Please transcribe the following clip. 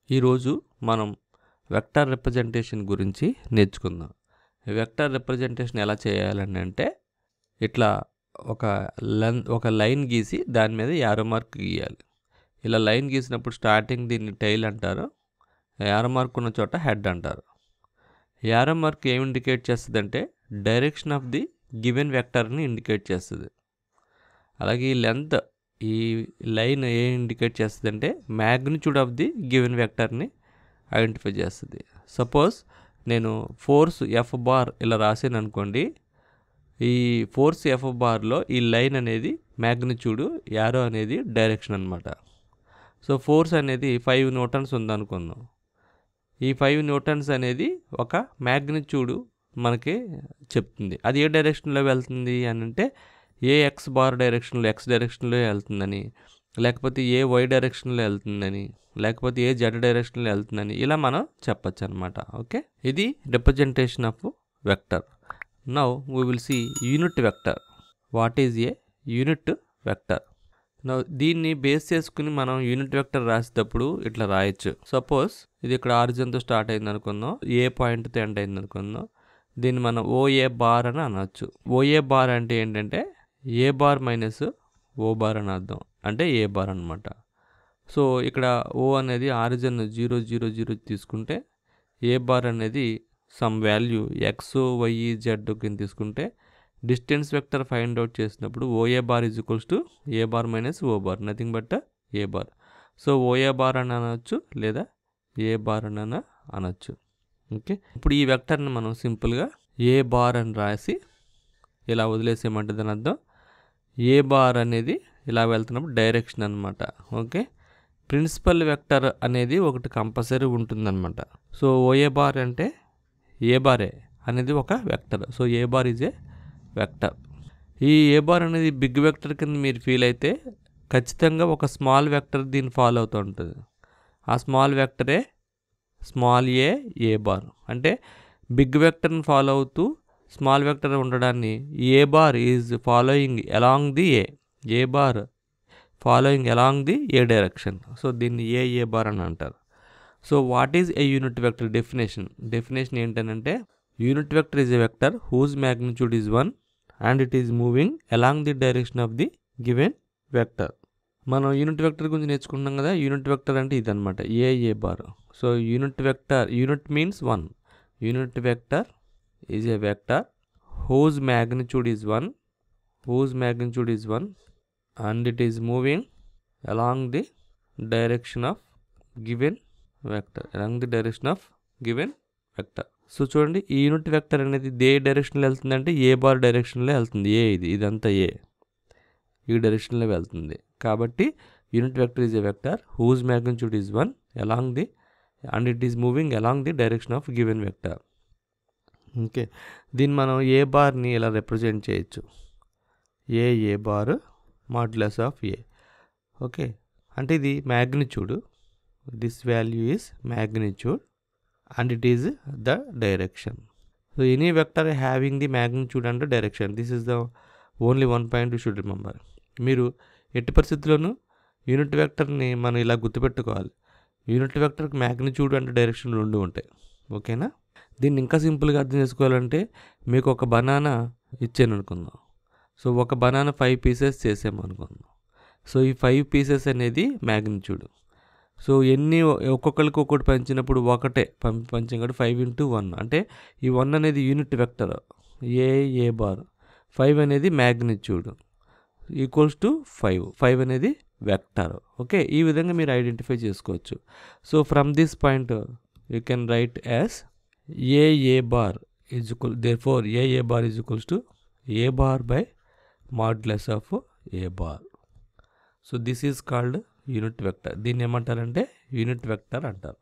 ఈరోజు మనం vector representation గురించి నేర్చుకుందాం. ఈ వెక్టర్ రిప్రజెంటేషన్ ఎలా చేయాలని అంటే ఇట్లా ఒక లైన్ గీసి దాని మీద యారో మార్క్ గీయాలి. ఇలా లైన్ గీసినప్పుడు స్టార్టింగ్ దీన్ని టైల్ అంటారు, యారో మార్క్ ఉన్న చోట హెడ్ అంటారు. యారో మార్క్ ఏం ఇండికేట్ చేస్తుందంటే డైరెక్షన్ ఆఫ్ ది గివెన్ వెక్టర్ని ఇండికేట్ చేస్తుంది. అలాగే ఈ లెంత్, ఈ లైన్ ఏం ఇండికేట్ చేస్తుందంటే మ్యాగ్నిట్యూడ్ ఆఫ్ ది గివెన్ వెక్టర్ని ఐడెంటిఫై చేస్తుంది. సపోజ్ నేను ఫోర్స్ ఎఫ్ బార్ ఇలా రాసాను అనుకోండి, ఈ ఫోర్స్ ఎఫ్ బార్లో ఈ లైన్ అనేది మ్యాగ్నిట్యూడ్, యారో అనేది డైరెక్షన్ అనమాట. సో ఫోర్స్ అనేది 5 న్యూటన్స్ ఉందనుకుందాం. ఈ 5 న్యూటన్స్ అనేది ఒక మ్యాగ్నిట్యూడ్ మనకి చెప్తుంది. అది ఏ డైరెక్షన్లో వెళ్తుంది అని అంటే ఏ ఎక్స్ బార్ డైరెక్షన్లో, ఎక్స్ డైరెక్షన్లో వెళ్తుందని, లేకపోతే ఏ వై డైరెక్షన్లో వెళ్తుందని, లేకపోతే ఏ జెడ్ డైరెక్షన్లో వెళ్తుందని ఇలా మనం చెప్పచ్చు అనమాట. ఓకే, ఇది representation of vector. Now we will see unit vector. What is A unit vector? Now దీన్ని బేస్ చేసుకుని మనం యూనిట్ వెక్టర్ రాసేటప్పుడు ఇట్లా రాయొచ్చు. సపోజ్ ఇది ఇక్కడ ఆరిజిన్తో స్టార్ట్ అయింది అనుకుందాం, ఏ పాయింట్తో ఎండ్ అయింది అనుకుందాం. దీన్ని మనం ఓఏ బార్ అని అనొచ్చు. ఓఏ బార్ అంటే ఏంటంటే ఏ బార్ మైనస్ ఓ బార్ అని అర్థం, అంటే ఏ బార్ అనమాట. సో ఇక్కడ ఓ అనేది ఆరిజిన్ 0 0 0 తీసుకుంటే, ఏ బార్ అనేది some value x y z కింద తీసుకుంటే, డిస్టెన్స్ వెక్టర్ ఫైండ్ అవుట్ చేసినప్పుడు OA bar is equals to a bar minus o bar, nothing but a bar. So OA bar అని అనొచ్చు లేదా ఏ బార్ అని అనొచ్చు. ఓకే, ఇప్పుడు ఈ వెక్టర్ని మనం సింపుల్గా ఏ బార్ అని రాసి ఇలా వదిలేసేయమంటే దాని అర్థం ఏ బార్ అనేది ఇలా వెళ్తున్నప్పుడు డైరెక్షన్ అనమాట. ఓకే, ప్రిన్సిపల్ వెక్టర్ అనేది ఒకటి కంపల్సరీ ఉంటుందన్నమాట. సో ఓఏ బార్ అంటే ఏ బారే అనేది ఒక vector. So A bar is a vector. ఈ ఏ బార్ అనేది బిగ్ వెక్టర్ కింద మీరు ఫీల్ అయితే ఖచ్చితంగా ఒక స్మాల్ వెక్టర్ దీన్ని ఫాలో అవుతూ ఉంటుంది. ఆ స్మాల్ వెక్టరే స్మాల్ ఏ బార్. అంటే బిగ్ వెక్టర్ని ఫాలో అవుతూ స్మాల్ వెక్టర్ ఉండడాన్ని A bar is following along the A bar following along the A direction. So దీన్ని ఏ బార్ అని అంటారు. So what is A unit vector definition ఏంటంటే unit vector is a vector whose magnitude is 1 and it is moving along the direction of the given vector. మనం unit vector గురించి నేర్చుకుంటున్నాం కదా. Unit vector అంటే ఇదనమాట A bar. So unit vector, unit means 1. Unit vector is a vector whose magnitude is 1 and it is moving along the direction of given vector. So చూడండి, ఈ unit vector అనేది ఏ డైరెక్షన్లో వెళ్తుంది అంటే ఏ బార్ డైరెక్షన్లో వెళ్తుంది. ఇదంతా ఈ డైరెక్షన్లో వెళ్తుంది. కాబట్టి unit vector is a vector whose magnitude is 1 and it is moving along the direction of given vector. Okay, దీన్ని మనం ఏ బార్ని ఇలా రిప్రజెంట్ చేయొచ్చు. A bar modulus of A. Okay, అంటే ఇది magnitude, this value is magnitude and it is the direction. So any vector having the magnitude and direction, this is the only 1 point you should remember. మీరు ఎట్టి పరిస్థితుల్లోనూ unit వెక్టర్ని మనం ఇలా గుర్తుపెట్టుకోవాలి. Unit వెక్టర్కి మ్యాగ్నిట్యూడ్ అండ్ డైరెక్షన్ రెండు ఉంటాయి. ఓకేనా? దీన్ని ఇంకా సింపుల్గా అర్థం చేసుకోవాలంటే మీకు ఒక బనానా ఇచ్చాను అనుకుందాం. సో ఒక బనానా 5 పీసెస్ చేసామనుకుందాం. సో ఈ 5 పీసెస్ అనేది మ్యాగ్నిట్యూడ్. సో ఒక్కొక్కరికి ఒక్కటి పంచినప్పుడు ఒకటే పంచాం కాబట్టి 5 × 1 అంటే ఈ 1 అనేది యూనిట్ వెక్టర్ ఏ బార్, 5 అనేది మ్యాగ్నిట్యూడ్ ఈక్వల్స్ టు 5 అనేది వెక్టర్. ఓకే, ఈ విధంగా మీరు ఐడెంటిఫై చేసుకోవచ్చు. So from this point you can write as a bar is equal, therefore A bar is equals to a bar by modulus of A bar. So this is called unit vector. దీన్ని ఏమంటారంటే unit vector అంటారు.